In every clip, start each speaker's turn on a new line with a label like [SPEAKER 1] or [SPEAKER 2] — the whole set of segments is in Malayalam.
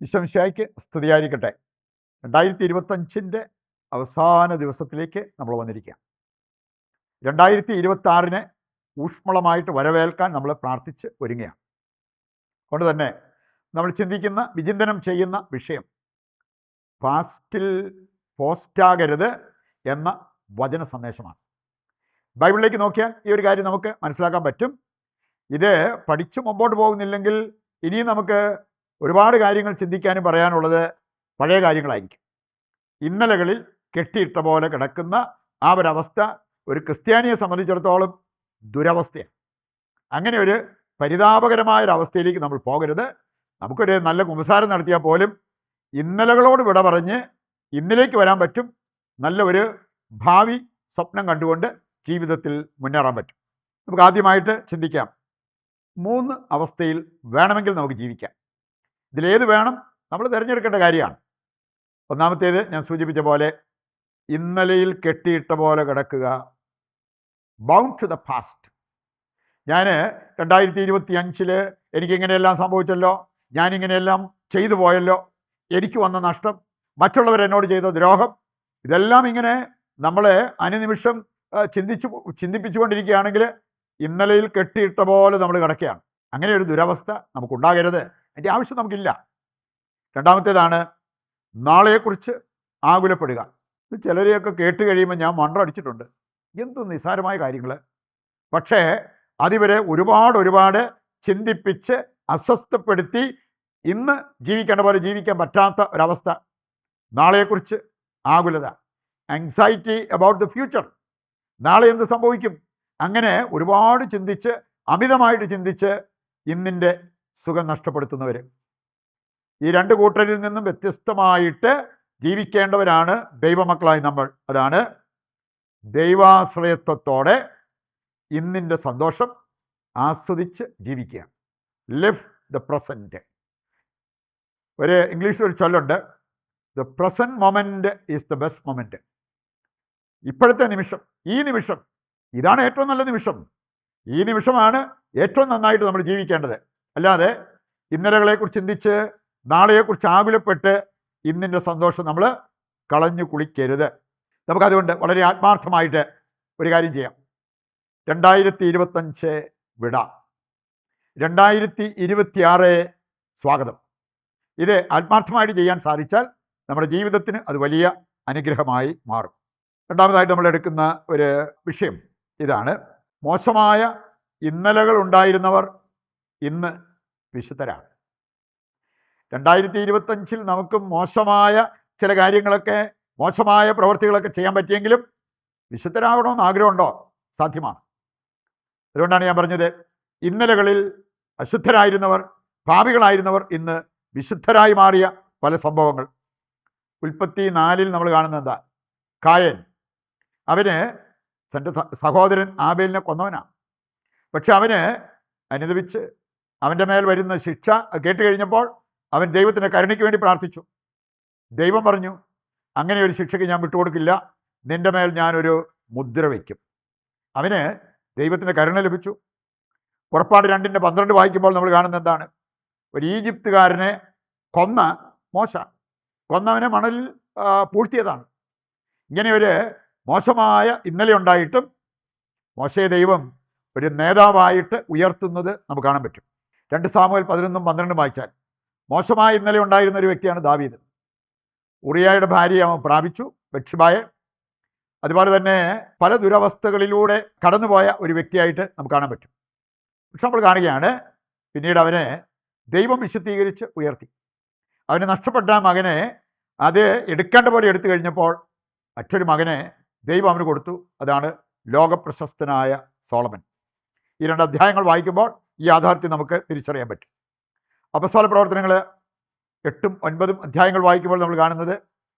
[SPEAKER 1] ഈശോമിശിഹായ്ക്ക് സ്തുതിയായിരിക്കട്ടെ. 2025 അവസാന ദിവസത്തിലേക്ക് നമ്മൾ വന്നിരിക്കുകയാണ്. 2026 ഊഷ്മളമായിട്ട് വരവേൽക്കാൻ നമ്മൾ പ്രാർത്ഥിച്ച് ഒരുങ്ങുകയാണ്. അതുകൊണ്ട് തന്നെ നമ്മൾ ചിന്തിക്കുന്ന വിചിന്തനം ചെയ്യുന്ന വിഷയം പാസ്റ്റിൽ പോസ്റ്റാകരുത് എന്ന വചന സന്ദേശമാണ്. ബൈബിളിലേക്ക് നോക്കിയാൽ ഈ ഒരു കാര്യം നമുക്ക് മനസ്സിലാക്കാൻ പറ്റും. ഇത് പഠിച്ച് മുമ്പോട്ട് പോകുന്നില്ലെങ്കിൽ ഇനിയും നമുക്ക് ഒരുപാട് കാര്യങ്ങൾ ചിന്തിക്കാനും പറയാനുള്ളത് പഴയ കാര്യങ്ങളായിരിക്കും. ഇന്നലകളിൽ കെട്ടിയിട്ട പോലെ കിടക്കുന്ന ആ ഒരവസ്ഥ ഒരു ക്രിസ്ത്യാനിയെ സംബന്ധിച്ചിടത്തോളം ദുരവസ്ഥയാണ്. അങ്ങനെ ഒരു പരിതാപകരമായൊരവസ്ഥയിലേക്ക് നമ്മൾ പോകരുത്. നമുക്കൊരു നല്ല കുമ്പസാരം നടത്തിയാൽ പോലും ഇന്നലകളോട് വിട പറഞ്ഞ് ഇന്നിലേക്ക് വരാൻ പറ്റും. നല്ല ഒരു ഭാവി സ്വപ്നം കണ്ടുകൊണ്ട് ജീവിതത്തിൽ മുന്നേറാൻ പറ്റും. നമുക്ക് ആദ്യമായിട്ട് ചിന്തിക്കാം, 3 അവസ്ഥയിൽ വേണമെങ്കിൽ നമുക്ക് ജീവിക്കാം. ഇതിലേത് വേണം നമ്മൾ തിരഞ്ഞെടുക്കേണ്ട കാര്യമാണ്. ഒന്നാമത്തേത് ഞാൻ സൂചിപ്പിച്ച പോലെ ഇന്നലെയിൽ കെട്ടിയിട്ട പോലെ കിടക്കുക, ബൗണ്ട് ടു ദ പാസ്റ്റ്. ഞാൻ 2025 എനിക്കിങ്ങനെയെല്ലാം സംഭവിച്ചല്ലോ, ഞാനിങ്ങനെയെല്ലാം ചെയ്തു പോയല്ലോ, എനിക്ക് വന്ന നഷ്ടം, മറ്റുള്ളവരെന്നോട് ചെയ്ത ദ്രോഹം, ഇതെല്ലാം ഇങ്ങനെ നമ്മളെ അനുനിമിഷം ചിന്തിപ്പിച്ചുകൊണ്ടിരിക്കുകയാണെങ്കിൽ ഇന്നലെയിൽ കെട്ടിയിട്ട പോലെ നമ്മൾ കിടക്കുകയാണ്. അങ്ങനെ ഒരു ദുരവസ്ഥ നമുക്കുണ്ടാകരുത്. അതിൻ്റെ ആവശ്യം നമുക്കില്ല. രണ്ടാമത്തേതാണ് നാളെയെക്കുറിച്ച് ആകുലപ്പെടുക. ചിലരെയൊക്കെ കേട്ട് കഴിയുമ്പോൾ ഞാൻ മണ്ടടിച്ചിട്ടുണ്ട്. എന്ത് നിസ്സാരമായ കാര്യങ്ങൾ, പക്ഷേ അതിവരെ ഒരുപാട് ചിന്തിപ്പിച്ച് അസ്വസ്ഥപ്പെടുത്തി ഇന്ന് ജീവിക്കേണ്ട പോലെ ജീവിക്കാൻ പറ്റാത്ത ഒരവസ്ഥ. നാളെയെക്കുറിച്ച് ആകുലത, ആങ്സൈറ്റി അബൌട്ട് ദ ഫ്യൂച്ചർ. നാളെ എന്ത് സംഭവിക്കും? അങ്ങനെ ഒരുപാട് ചിന്തിച്ച് അമിതമായിട്ട് ചിന്തിച്ച് ഇന്നിൻ്റെ സുഖം നഷ്ടപ്പെടുത്തുന്നവർ. ഈ 2 കൂട്ടരിൽ നിന്നും വ്യത്യസ്തമായിട്ട് ജീവിക്കേണ്ടവരാണ് ദൈവമക്കളായി നമ്മൾ. അതാണ് ദൈവാശ്രയത്വത്തോടെ ഇന്നിൻ്റെ സന്തോഷം ആസ്വദിച്ച് ജീവിക്കുക. Live the present. ഒരു ഇംഗ്ലീഷിൽ ഒരു ചൊല്ലുണ്ട്, the present moment is the best moment. ഇപ്പോഴത്തെ നിമിഷം, ഈ നിമിഷം ഇതാണ് ഏറ്റവും നല്ല നിമിഷം. ഈ നിമിഷമാണ് ഏറ്റവും നന്നായിട്ട് നമ്മൾ ജീവിക്കേണ്ടത്. അല്ലാതെ ഇന്നലകളെക്കുറിച്ച് ചിന്തിച്ച് നാളെയെക്കുറിച്ച് ആകുലപ്പെട്ട് ഇന്നിൻ്റെ സന്തോഷം നമ്മൾ കളഞ്ഞു കുളിക്കരുത്. നമുക്കതുകൊണ്ട് വളരെ ആത്മാർത്ഥമായിട്ട് ഒരു കാര്യം ചെയ്യാം. 2025 വിടാം, 2026 സ്വാഗതം. ഇത് ആത്മാർത്ഥമായിട്ട് ചെയ്യാൻ സാധിച്ചാൽ നമ്മുടെ ജീവിതത്തിന് അത് വലിയ അനുഗ്രഹമായി മാറും. രണ്ടാമതായിട്ട് നമ്മൾ എടുക്കുന്ന ഒരു വിഷയം ഇതാണ്, മോശമായ ഇന്നലകൾ ഉണ്ടായിരുന്നവർ ഇന്ന് വിശുദ്ധരാണ്. 2025 നമുക്ക് മോശമായ ചില കാര്യങ്ങളൊക്കെ, മോശമായ പ്രവൃത്തികളൊക്കെ ചെയ്യാൻ പറ്റിയെങ്കിലും വിശുദ്ധരാകണമെന്ന് ആഗ്രഹമുണ്ടോ? സാധ്യമാണ്. അതുകൊണ്ടാണ് ഞാൻ പറഞ്ഞത്, ഇന്നലകളിൽ അശുദ്ധരായിരുന്നവർ, പാപികളായിരുന്നവർ ഇന്ന് വിശുദ്ധരായി മാറിയ പല സംഭവങ്ങൾ. ഉൽപ്പത്തി 4 നമ്മൾ കാണുന്നത് എന്താ? കായൻ, അവന് തൻ്റെ സഹോദരൻ ആബേലിനെ കൊന്നവനാണ്. പക്ഷെ അവന് അനുദപിച്ച് അവൻ്റെ മേൽ വരുന്ന ശിക്ഷ കേട്ട് കഴിഞ്ഞപ്പോൾ അവൻ ദൈവത്തിൻ്റെ കരുണയ്ക്ക് വേണ്ടി പ്രാർത്ഥിച്ചു. ദൈവം പറഞ്ഞു, അങ്ങനെ ഒരു ശിക്ഷയ്ക്ക് ഞാൻ വിട്ടുകൊടുക്കില്ല, നിൻ്റെ മേൽ ഞാനൊരു മുദ്ര വയ്ക്കും. അവന് ദൈവത്തിൻ്റെ കരുണ ലഭിച്ചു. പുറപ്പാട് 2:12 വായിക്കുമ്പോൾ നമ്മൾ കാണുന്നത് എന്താണ്? ഒരു ഈജിപ്തുകാരനെ കൊന്ന മോശ, കൊന്നവനെ മണലിൽ പൂഴ്ത്തിയതാണ്. ഇങ്ങനെ ഒരു മോശമായ ഇന്നലെ ഉണ്ടായിട്ടും മോശയെ ദൈവം ഒരു നേതാവായിട്ട് ഉയർത്തുന്നത് നമുക്ക് കാണാൻ പറ്റും. 2 സാമുവേൽ 11-12 വായിച്ചാൽ മോശമായ ഇന്നലെ ഉണ്ടായിരുന്ന ഒരു വ്യക്തിയാണ് ദാവീദ്. ഉറിയായുടെ ഭാര്യയെ അവൻ പ്രാപിച്ചു, ബത്ശബായെ. അതുപോലെ തന്നെ പല ദുരവസ്ഥകളിലൂടെ കടന്നുപോയ ഒരു വ്യക്തിയായിട്ട് നമുക്ക് കാണാൻ പറ്റും. പക്ഷെ നമ്മൾ കാണുകയാണ്, പിന്നീട് അവനെ ദൈവം വിശുദ്ധീകരിച്ച് ഉയർത്തി. അവന് നഷ്ടപ്പെട്ട മകനെ അത് എടുക്കേണ്ട പോലെ എടുത്തു കഴിഞ്ഞപ്പോൾ മറ്റൊരു മകനെ ദൈവം അവന് കൊടുത്തു. അതാണ് ലോകപ്രശസ്തനായ സോളമൻ. ഈ 2 അധ്യായങ്ങൾ വായിക്കുമ്പോൾ ഈ യാഥാർത്ഥ്യം നമുക്ക് തിരിച്ചറിയാൻ പറ്റും. അപ്പസ്തോല പ്രവർത്തനങ്ങൾ 8-9 അധ്യായങ്ങൾ വായിക്കുമ്പോൾ നമ്മൾ കാണുന്നത്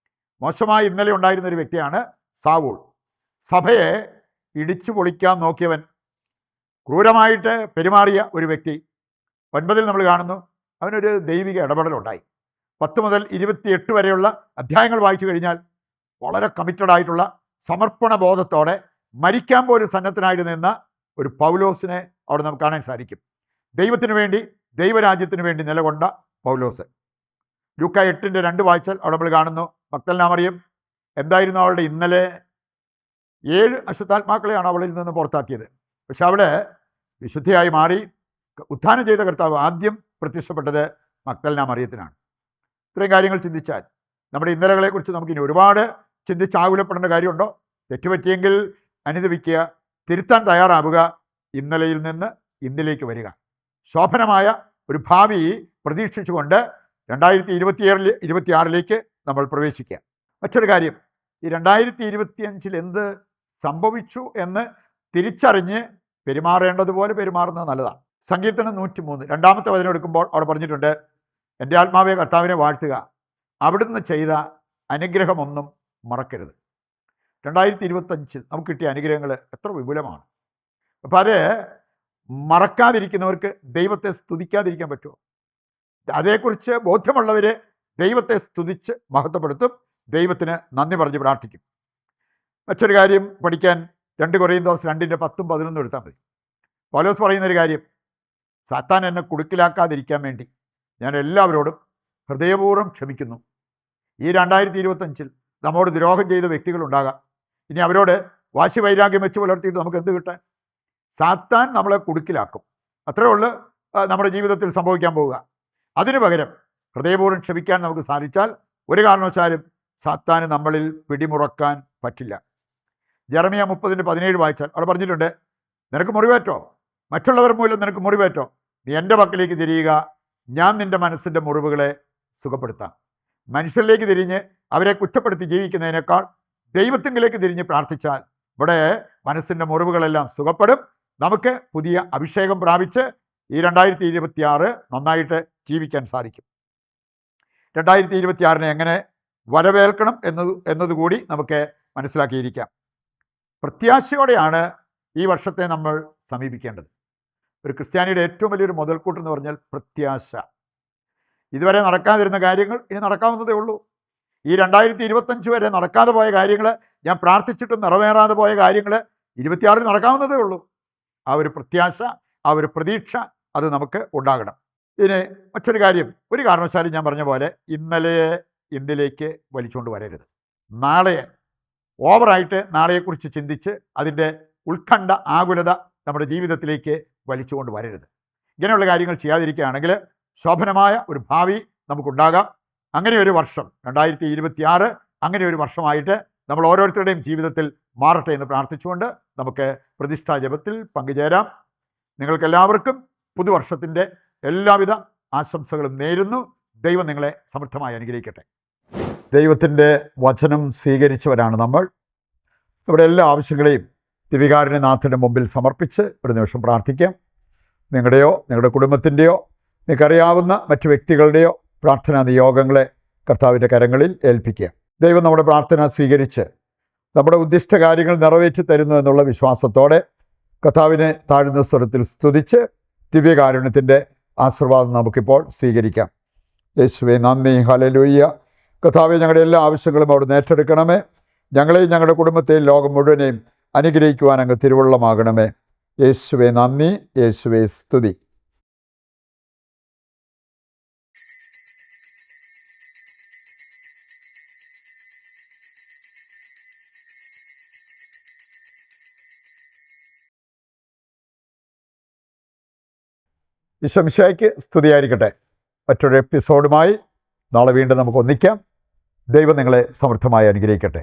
[SPEAKER 1] മോശമായ ഇന്നലെ ഉണ്ടായിരുന്ന ഒരു വ്യക്തിയാണ് സാവൂൾ. സഭയെ ഇടിച്ചു പൊളിക്കാൻ നോക്കിയവൻ, ക്രൂരമായിട്ട് പെരുമാറിയ ഒരു വ്യക്തി. 9 നമ്മൾ കാണുന്നു അവനൊരു ദൈവിക ഇടപെടലുണ്ടായി. 10 മുതൽ 28 വരെയുള്ള അധ്യായങ്ങൾ വായിച്ചു കഴിഞ്ഞാൽ വളരെ കമ്മിറ്റഡ് ആയിട്ടുള്ള സമർപ്പണ ബോധത്തോടെ മരിക്കാൻ പോലും സന്നദ്ധനായിട്ട് നിന്ന ഒരു പൗലോസിനെ അവിടെ നമുക്ക് കാണാൻ സാധിക്കും. ദൈവത്തിന് വേണ്ടി, ദൈവരാജ്യത്തിന് വേണ്ടി നിലകൊണ്ട പൗലോസ്. ലൂക്ക 8:2 വായിച്ചാൽ അവിടെ നമ്മൾ കാണുന്നു മഗ്ദലന മറിയം എന്തായിരുന്നു അവളുടെ ഇന്നലെ 7 അശുദ്ധാത്മാക്കളെയാണ് അവളിൽ നിന്ന് പുറത്താക്കിയത്. പക്ഷെ അവിടെ വിശുദ്ധിയായി മാറി ഉത്ഥാനം ചെയ്ത കർത്താവ് ആദ്യം പ്രത്യക്ഷപ്പെട്ടത് മഗ്ദലന മറിയത്തിനാണ്. ഇത്രയും കാര്യങ്ങൾ ചിന്തിച്ചാൽ നമ്മുടെ ഇന്നലകളെക്കുറിച്ച് നമുക്കിനി ഒരുപാട് ചിന്തിച്ച് ആകുലപ്പെടേണ്ട കാര്യമുണ്ടോ? തെറ്റുപറ്റിയെങ്കിൽ അനുദപിക്കുക, തിരുത്താൻ തയ്യാറാവുക, ഇന്നലയിൽ നിന്ന് ഇന്നിലേക്ക് വരിക. ശോഭനമായ ഒരു ഭാവി പ്രതീക്ഷിച്ചുകൊണ്ട് 2026 നമ്മൾ പ്രവേശിക്കുക. മറ്റൊരു കാര്യം, ഈ 2025 എന്ത് സംഭവിച്ചു എന്ന് തിരിച്ചറിഞ്ഞ് പെരുമാറേണ്ടതുപോലെ പെരുമാറുന്നത് നല്ലതാണ്. സങ്കീർത്തനം 103 2-ാമത്തെ വചനം എടുക്കുമ്പോൾ അവിടെ പറഞ്ഞിട്ടുണ്ട്, എൻ്റെ ആത്മാവെ കർത്താവിനെ വാഴ്ത്തുക, അവിടുന്ന് ചെയ്ത അനുഗ്രഹമൊന്നും മറക്കരുത്. 2025 നമുക്ക് കിട്ടിയ അനുഗ്രഹങ്ങൾ എത്ര വിപുലമാണ്. അപ്പം അത് മറക്കാതിരിക്കുന്നവർക്ക് ദൈവത്തെ സ്തുതിക്കാതിരിക്കാൻ പറ്റുമോ? അതേക്കുറിച്ച് ബോധ്യമുള്ളവർ ദൈവത്തെ സ്തുതിച്ച് മഹത്വപ്പെടുത്തും, ദൈവത്തിന് നന്ദി പറഞ്ഞ് പ്രാർത്ഥിക്കും. മറ്റൊരു കാര്യം പഠിക്കാൻ 2 കൊരിന്ത്യർ 2:10-11 എടുത്താൽ മതി. പൗലോസ് പറയുന്നൊരു കാര്യം, സാത്താൻ എന്നെ കുടുക്കിലാക്കാതിരിക്കാൻ വേണ്ടി ഞാൻ എല്ലാവരോടും ഹൃദയപൂർവ്വം ക്ഷമിക്കുന്നു. ഈ 2025 നമ്മോട് ദ്രോഹം ചെയ്ത വ്യക്തികളുണ്ടാകാം. ഇനി അവരോട് വാശി വൈരാഗ്യം വെച്ച് പുലർത്തിയിട്ട് നമുക്ക് എന്ത് കിട്ടാൻ? സാത്താൻ നമ്മളെ കുടുക്കിലാക്കും. അത്രേ ഉള്ളൂ നമ്മുടെ ജീവിതത്തിൽ സംഭവിക്കാൻ പോവുക. അതിനു പകരം ഹൃദയപൂർവ്വം ക്ഷമിക്കാൻ നമുക്ക് സാധിച്ചാൽ ഒരു കാരണവശാലും സാത്താന് നമ്മളിൽ പിടിമുറക്കാൻ പറ്റില്ല. ജെറമിയ 30:17 വായിച്ചാൽ അവിടെ പറഞ്ഞിട്ടുണ്ട്, നിനക്ക് മുറിവേറ്റോ? മറ്റുള്ളവർ മൂലം നിനക്ക് മുറിവേറ്റോ? നീ എൻ്റെ പക്കലേക്ക് തിരിയുക, ഞാൻ നിൻ്റെ മനസ്സിൻ്റെ മുറിവുകളെ സുഖപ്പെടുത്താം. മനുഷ്യരിലേക്ക് തിരിഞ്ഞ് അവരെ കുറ്റപ്പെടുത്തി ജീവിക്കുന്നതിനേക്കാൾ ദൈവത്തിങ്കിലേക്ക് തിരിഞ്ഞ് പ്രാർത്ഥിച്ചാൽ ഇവിടെ മനസ്സിൻ്റെ മുറിവുകളെല്ലാം സുഖപ്പെടും. നമുക്ക് പുതിയ അഭിഷേകം പ്രാപിച്ച് ഈ 2026 നന്നായിട്ട് ജീവിക്കാൻ സാധിക്കും. 2026 എങ്ങനെ വരവേൽക്കണം എന്നതുകൂടി നമുക്ക് മനസ്സിലാക്കിയിരിക്കാം. പ്രത്യാശയോടെയാണ് ഈ വർഷത്തെ നമ്മൾ സമീപിക്കേണ്ടത്. ഒരു ക്രിസ്ത്യാനിയുടെ ഏറ്റവും വലിയൊരു മുതൽക്കൂട്ടെന്ന് പറഞ്ഞാൽ പ്രത്യാശ. ഇതുവരെ നടക്കാതിരുന്ന കാര്യങ്ങൾ ഇനി നടക്കാവുന്നതേ ഉള്ളൂ. ഈ 2025 വരെ നടക്കാതെ പോയ കാര്യങ്ങൾ, ഞാൻ പ്രാർത്ഥിച്ചിട്ടും നിറവേറാതെ പോയ കാര്യങ്ങൾ 26 നടക്കാവുന്നതേ ഉള്ളൂ. ആ ഒരു പ്രത്യാശ, ആ ഒരു പ്രതീക്ഷ അത് നമുക്ക് ഉണ്ടാകണം. ഇനി മറ്റൊരു കാര്യം, ഒരു കാരണവശാലും ഞാൻ പറഞ്ഞ പോലെ ഇന്നലെയെ ഇന്നിലേക്ക് വലിച്ചുകൊണ്ട് വരരുത്. നാളെ ഓവറായിട്ട് നാളെയെക്കുറിച്ച് ചിന്തിച്ച് അതിൻ്റെ ഉത്കണ്ഠ ആകുലത നമ്മുടെ ജീവിതത്തിലേക്ക് വലിച്ചുകൊണ്ട് വരരുത്. ഇങ്ങനെയുള്ള കാര്യങ്ങൾ ചെയ്യാതിരിക്കുകയാണെങ്കിൽ ശോഭനമായ ഒരു ഭാവി നമുക്കുണ്ടാകാം. അങ്ങനെ ഒരു വർഷം 2026 അങ്ങനെ ഒരു വർഷമായിട്ട് നമ്മൾ ഓരോരുത്തരുടെയും ജീവിതത്തിൽ മാറട്ടെ എന്ന് പ്രാർത്ഥിച്ചുകൊണ്ട് നമുക്ക് പ്രതിഷ്ഠാ ജപത്തിൽ പങ്കുചേരാം. നിങ്ങൾക്കെല്ലാവർക്കും പുതുവർഷത്തിൻ്റെ എല്ലാവിധ ആശംസകളും നേരുന്നു. ദൈവം നിങ്ങളെ സമൃദ്ധമായി അനുഗ്രഹിക്കട്ടെ. ദൈവത്തിൻ്റെ വചനം സ്വീകരിച്ചവരാണ് നമ്മൾ. നമ്മുടെ എല്ലാ ആവശ്യങ്ങളെയും ദിവികാരുണ്യനാഥൻ്റെ മുമ്പിൽ സമർപ്പിച്ച് ഒരു നിമിഷം പ്രാർത്ഥിക്കാം. നിങ്ങളുടെയോ നിങ്ങളുടെ കുടുംബത്തിൻ്റെയോ നിങ്ങൾക്കറിയാവുന്ന മറ്റു വ്യക്തികളുടെയോ പ്രാർത്ഥനാ നിയോഗങ്ങളെ കർത്താവിൻ്റെ കരങ്ങളിൽ ഏൽപ്പിക്കുക. ദൈവം നമ്മുടെ പ്രാർത്ഥന സ്വീകരിച്ച് നമ്മുടെ ഉദ്ദിഷ്ട കാര്യങ്ങൾ നിറവേറ്റി തരുന്നു എന്നുള്ള വിശ്വാസത്തോടെ കർത്താവിനെ താഴ്ന്ന സ്വരത്തിൽ സ്തുതിച്ച് ദിവ്യകാരുണ്യത്തിൻ്റെ ആശീർവാദം നമുക്കിപ്പോൾ സ്വീകരിക്കാം. യേശുവേ നന്ദി, ഹല്ലേലൂയ. കർത്താവെ, ഞങ്ങളുടെ എല്ലാ ആവശ്യങ്ങളും അവിടെ ഏറ്റെടുക്കണമേ. ഞങ്ങളെയും ഞങ്ങളുടെ കുടുംബത്തെയും ലോകം മുഴുവനെയും അനുഗ്രഹിക്കുവാൻ അങ്ങ് തിരുവുള്ളമാകണമേ. യേശുവേ നന്ദി, യേശുവേ സ്തുതി. ഈശോ മിശിഹായ്ക്ക് സ്തുതിയായിരിക്കട്ടെ. മറ്റൊരു എപ്പിസോഡുമായി നാളെ വീണ്ടും നമുക്ക് ഒന്നിക്കാം. ദൈവം നിങ്ങളെ സമൃദ്ധമായി അനുഗ്രഹിക്കട്ടെ.